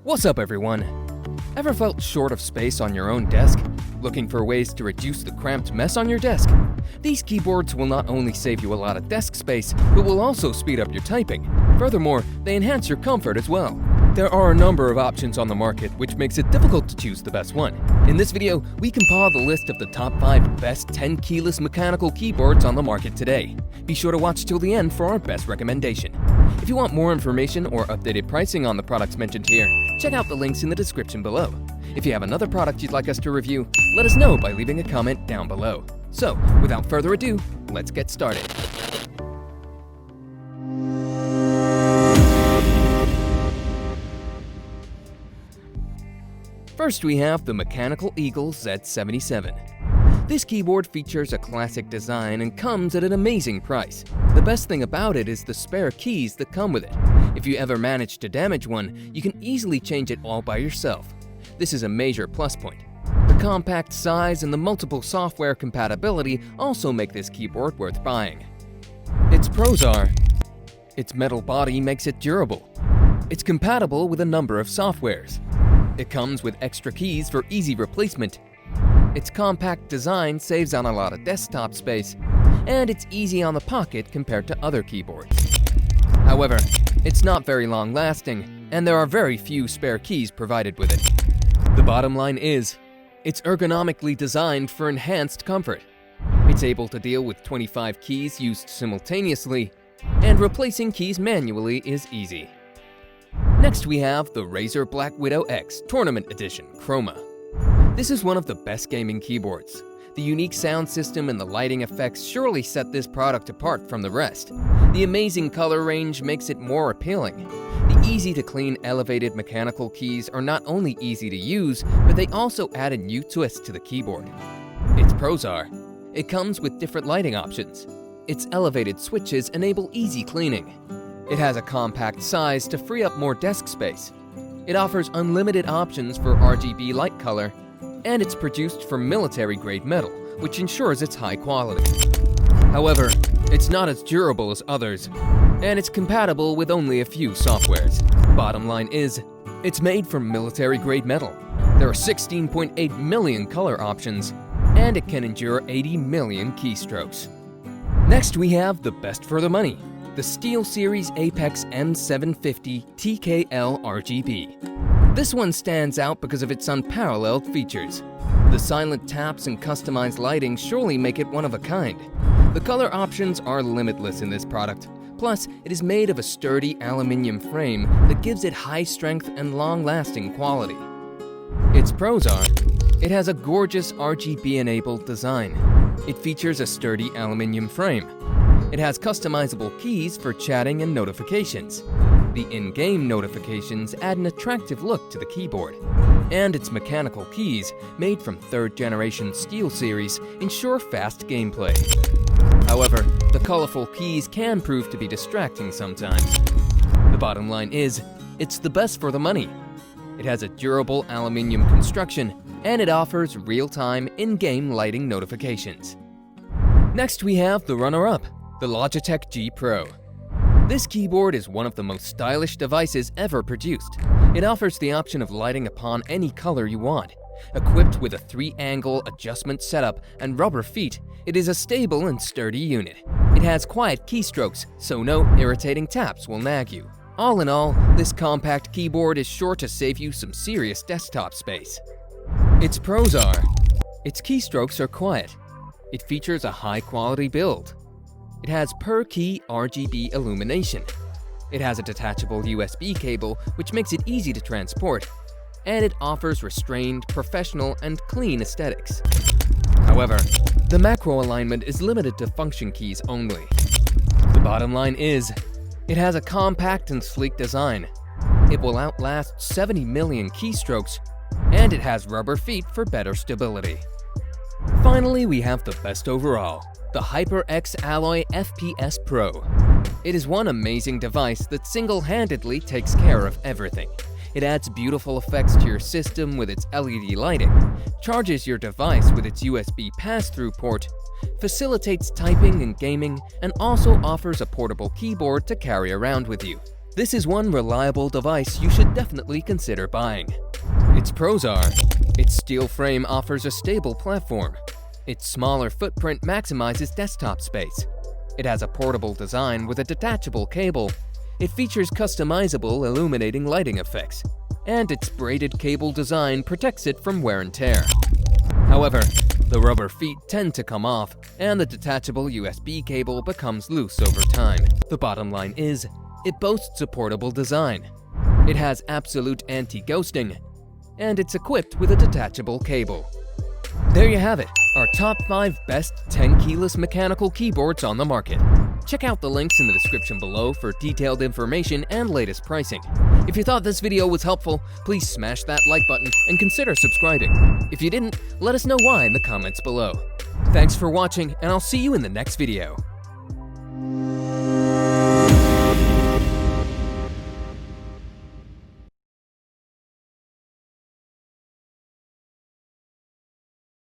What's up, everyone? Ever felt short of space on your own desk? Looking for ways to reduce the cramped mess on your desk? These keyboards will not only save you a lot of desk space, but will also speed up your typing. Furthermore, they enhance your comfort as well. There are a number of options on the market, which makes it difficult to choose the best one. In this video, we compile the list of the top 5 best Tenkeyless mechanical keyboards on the market today. Be sure to watch till the end for our best recommendation. If you want more information or updated pricing on the products mentioned here, check out the links in the description below. If you have another product you'd like us to review, let us know by leaving a comment down below. So, without further ado, let's get started. First, we have the Mechanical Eagle Z77. This keyboard features a classic design and comes at an amazing price. The best thing about it is the spare keys that come with it. If you ever manage to damage one, you can easily change it all by yourself. This is a major plus point. The compact size and the multiple software compatibility also make this keyboard worth buying. Its pros are: its metal body makes it durable. It's compatible with a number of softwares. It comes with extra keys for easy replacement. Its compact design saves on a lot of desktop space, and it's easy on the pocket compared to other keyboards. However, it's not very long-lasting, and there are very few spare keys provided with it. The bottom line is, it's ergonomically designed for enhanced comfort. It's able to deal with 25 keys used simultaneously, and replacing keys manually is easy. Next, we have the Razer BlackWidow X Tournament Edition Chroma. This is one of the best gaming keyboards. The unique sound system and the lighting effects surely set this product apart from the rest. The amazing color range makes it more appealing. The easy-to-clean elevated mechanical keys are not only easy to use, but they also add a new twist to the keyboard. Its pros are: it comes with different lighting options. Its elevated switches enable easy cleaning. It has a compact size to free up more desk space. It offers unlimited options for RGB light color, and it's produced from military-grade metal, which ensures its high quality. However, it's not as durable as others, and it's compatible with only a few softwares. Bottom line is, it's made from military-grade metal. There are 16.8 million color options, and it can endure 80 million keystrokes. Next, we have the best for the money, the SteelSeries Apex M750 TKL RGB. This one stands out because of its unparalleled features. The silent taps and customized lighting surely make it one of a kind. The color options are limitless in this product. Plus, it is made of a sturdy aluminum frame that gives it high strength and long-lasting quality. Its pros are: it has a gorgeous RGB-enabled design. It features a sturdy aluminum frame. It has customizable keys for chatting and notifications. The in-game notifications add an attractive look to the keyboard. And its mechanical keys, made from 3rd-generation SteelSeries, ensure fast gameplay. However, the colorful keys can prove to be distracting sometimes. The bottom line is, it's the best for the money. It has a durable aluminum construction, and it offers real-time in-game lighting notifications. Next, we have the runner-up, the Logitech G Pro. This keyboard is one of the most stylish devices ever produced. It offers the option of lighting upon any color you want. Equipped with a 3-angle adjustment setup and rubber feet, it is a stable and sturdy unit. It has quiet keystrokes, so no irritating taps will nag you. All in all, this compact keyboard is sure to save you some serious desktop space. Its pros are: its keystrokes are quiet. It features a high-quality build. It has per-key RGB illumination. It has a detachable USB cable, which makes it easy to transport. And it offers restrained, professional, and clean aesthetics. However, the macro alignment is limited to function keys only. The bottom line is, it has a compact and sleek design. It will outlast 70 million keystrokes, and it has rubber feet for better stability. Finally, we have the best overall, the HyperX Alloy FPS Pro. It is one amazing device that single-handedly takes care of everything. It adds beautiful effects to your system with its LED lighting, charges your device with its USB pass-through port, facilitates typing and gaming, and also offers a portable keyboard to carry around with you. This is one reliable device you should definitely consider buying. Its pros are: its steel frame offers a stable platform. Its smaller footprint maximizes desktop space. It has a portable design with a detachable cable. It features customizable illuminating lighting effects. And its braided cable design protects it from wear and tear. However, the rubber feet tend to come off, and the detachable USB cable becomes loose over time. The bottom line is, it boasts a portable design. It has absolute anti-ghosting, and it's equipped with a detachable cable. There you have it, our top 5 best Tenkeyless mechanical keyboards on the market. Check out the links in the description below for detailed information and latest pricing. If you thought this video was helpful, please smash that like button and consider subscribing. If you didn't, let us know why in the comments below. Thanks for watching, and I'll see you in the next video.